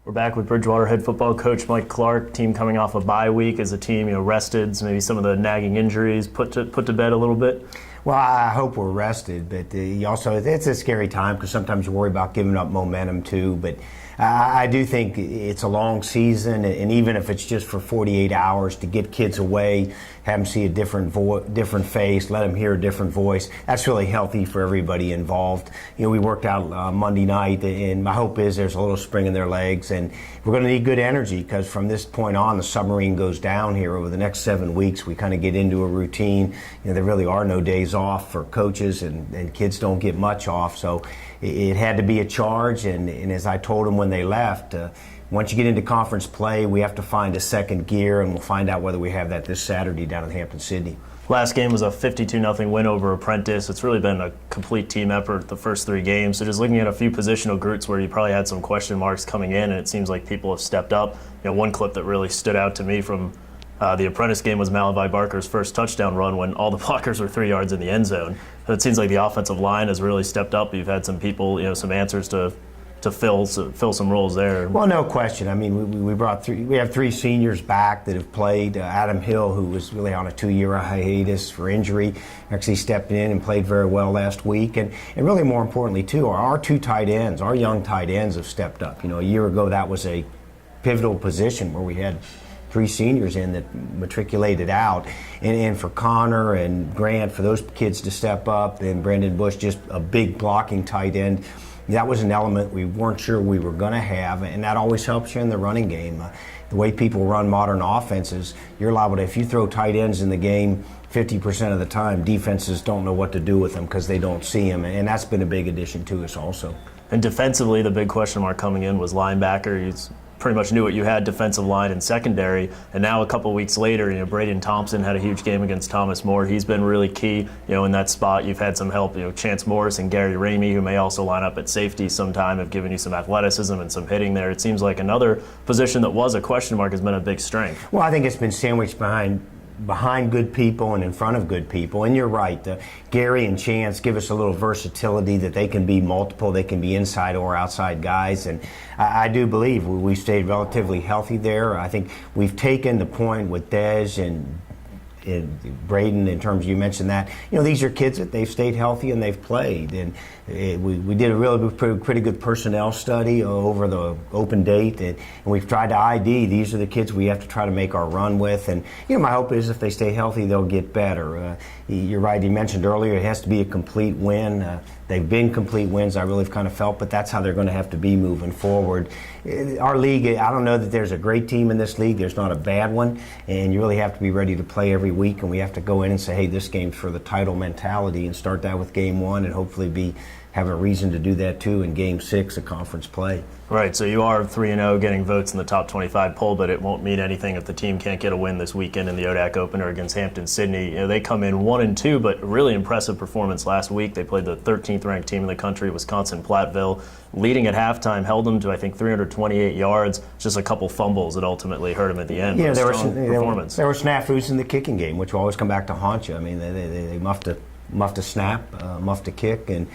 We're back with Bridgewater head football coach Mike Clark. Team coming off a bye week as a team, rested. So maybe some of the nagging injuries put to bed a little bit. Well, I hope we're rested, but it's a scary time because sometimes you worry about giving up momentum too. But I do think it's a long season, and even if it's just for 48 hours to get kids away, have them see a different face, let them hear a different voice, that's really healthy for everybody involved. We worked out Monday night, and my hope is there's a little spring in their legs, and we're going to need good energy because from this point on, the submarine goes down here over the next 7 weeks. We kind of get into a routine. There really are no days off for coaches, and kids don't get much off, so it had to be a charge, and as I told them when they left, once you get into conference play, we have to find a second gear, and we'll find out whether we have that this Saturday down in Hampton-Sydney. Last game was a 52-0 win over Apprentice. It's really been a complete team effort the first 3 games. So just looking at a few positional groups where you probably had some question marks coming in, and it seems like people have stepped up. One clip that really stood out to me from the Apprentice game was Malavi Barker's first touchdown run when all the blockers were 3 yards in the end zone. So it seems like the offensive line has really stepped up. You've had some people, some answers to fill some roles there. Well, no question. I mean, we have 3 seniors back that have played. Adam Hill, who was really on a 2-year hiatus for injury, actually stepped in and played very well last week. And really more importantly, too, our 2 tight ends, our young tight ends have stepped up. A year ago that was a pivotal position where we had 3 seniors in that matriculated out, and for Connor and Grant, for those kids to step up, and Brendan Bush, just a big blocking tight end. That was an element we weren't sure we were going to have, and that always helps you in the running game. The way people run modern offenses, you're liable to, if you throw tight ends in the game 50% of the time, defenses don't know what to do with them because they don't see them, and that's been a big addition to us also. And defensively, the big question mark coming in was linebacker. You pretty much knew what you had defensive line and secondary, and now a couple weeks later, Braden Thompson had a huge game against Thomas More. He's been really key, in that spot. You've had some help, Chance Morris and Gary Ramey, who may also line up at safety sometime, have given you some athleticism and some hitting there. It seems like another position that was a question mark has been a big strength. Well, I think it's been sandwiched behind good people and in front of good people. And you're right, Gary and Chance give us a little versatility that they can be multiple, they can be inside or outside guys, and I do believe we stayed relatively healthy there. I think we've taken the point with Dej and Braden, in terms you mentioned that, these are kids that they've stayed healthy and they've played, and we did a really pretty good personnel study over the open date, and we've tried to ID these are the kids we have to try to make our run with, and my hope is if they stay healthy they'll get better. You're right, you mentioned earlier it has to be a complete win. They've been complete wins, I really have kind of felt, but that's how they're going to have to be moving forward. Our league, I don't know that there's a great team in this league. There's not a bad one, and you really have to be ready to play every week, and we have to go in and say, hey, this game's for the title mentality, and start that with game 1 and hopefully have a reason to do that too in game 6 of conference play. Right, so you are 3-0 getting votes in the top 25 poll, but it won't mean anything if the team can't get a win this weekend in the ODAC opener against Hampton-Sydney. They come in 1-2, but really impressive performance last week. They played the 13th ranked team in the country, Wisconsin-Platteville, leading at halftime, held them to I think 328 yards, just a couple fumbles that ultimately hurt them at the end. Yeah, there were snafus in the kicking game, which will always come back to haunt you. I mean, they muffed a snap, muffed a kick, and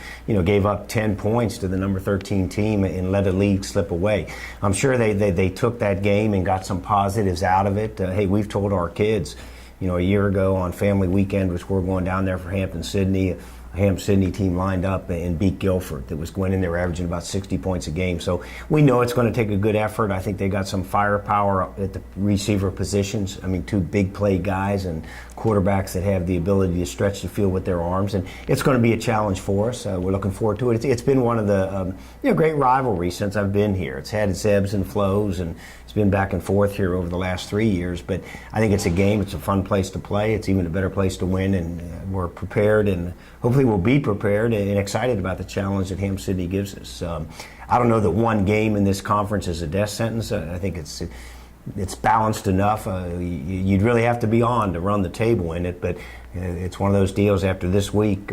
gave up 10 points to the number 13 team and let a lead slip away. I'm sure they took that game and got some positives out of it. Hey, we've told our kids, a year ago on family weekend, which we're going down there for Hampton-Sydney, a Hampton-Sydney team lined up and beat Guilford that was going in there averaging about 60 points a game. So we know it's going to take a good effort. I think they got some firepower at the receiver positions. I mean, 2 big play guys and quarterbacks that have the ability to stretch the field with their arms, and it's going to be a challenge for us. We're looking forward to it. It's been one of the great rivalries since I've been here. It's had its ebbs and flows, and it's been back and forth here over the last 3 years, but I think it's a game. It's a fun place to play. It's even a better place to win, and we're prepared, and hopefully we'll be prepared and excited about the challenge that Hampton-Sydney gives us. I don't know that one game in this conference is a death sentence. I think it's balanced enough. You'd really have to be on to run the table in it, but it's one of those deals after this week.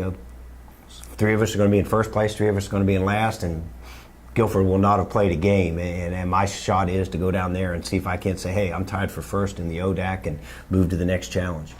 3 of us are going to be in first place, 3 of us are going to be in last, and Guilford will not have played a game, and my shot is to go down there and see if I can't say, hey, I'm tied for first in the ODAC and move to the next challenge.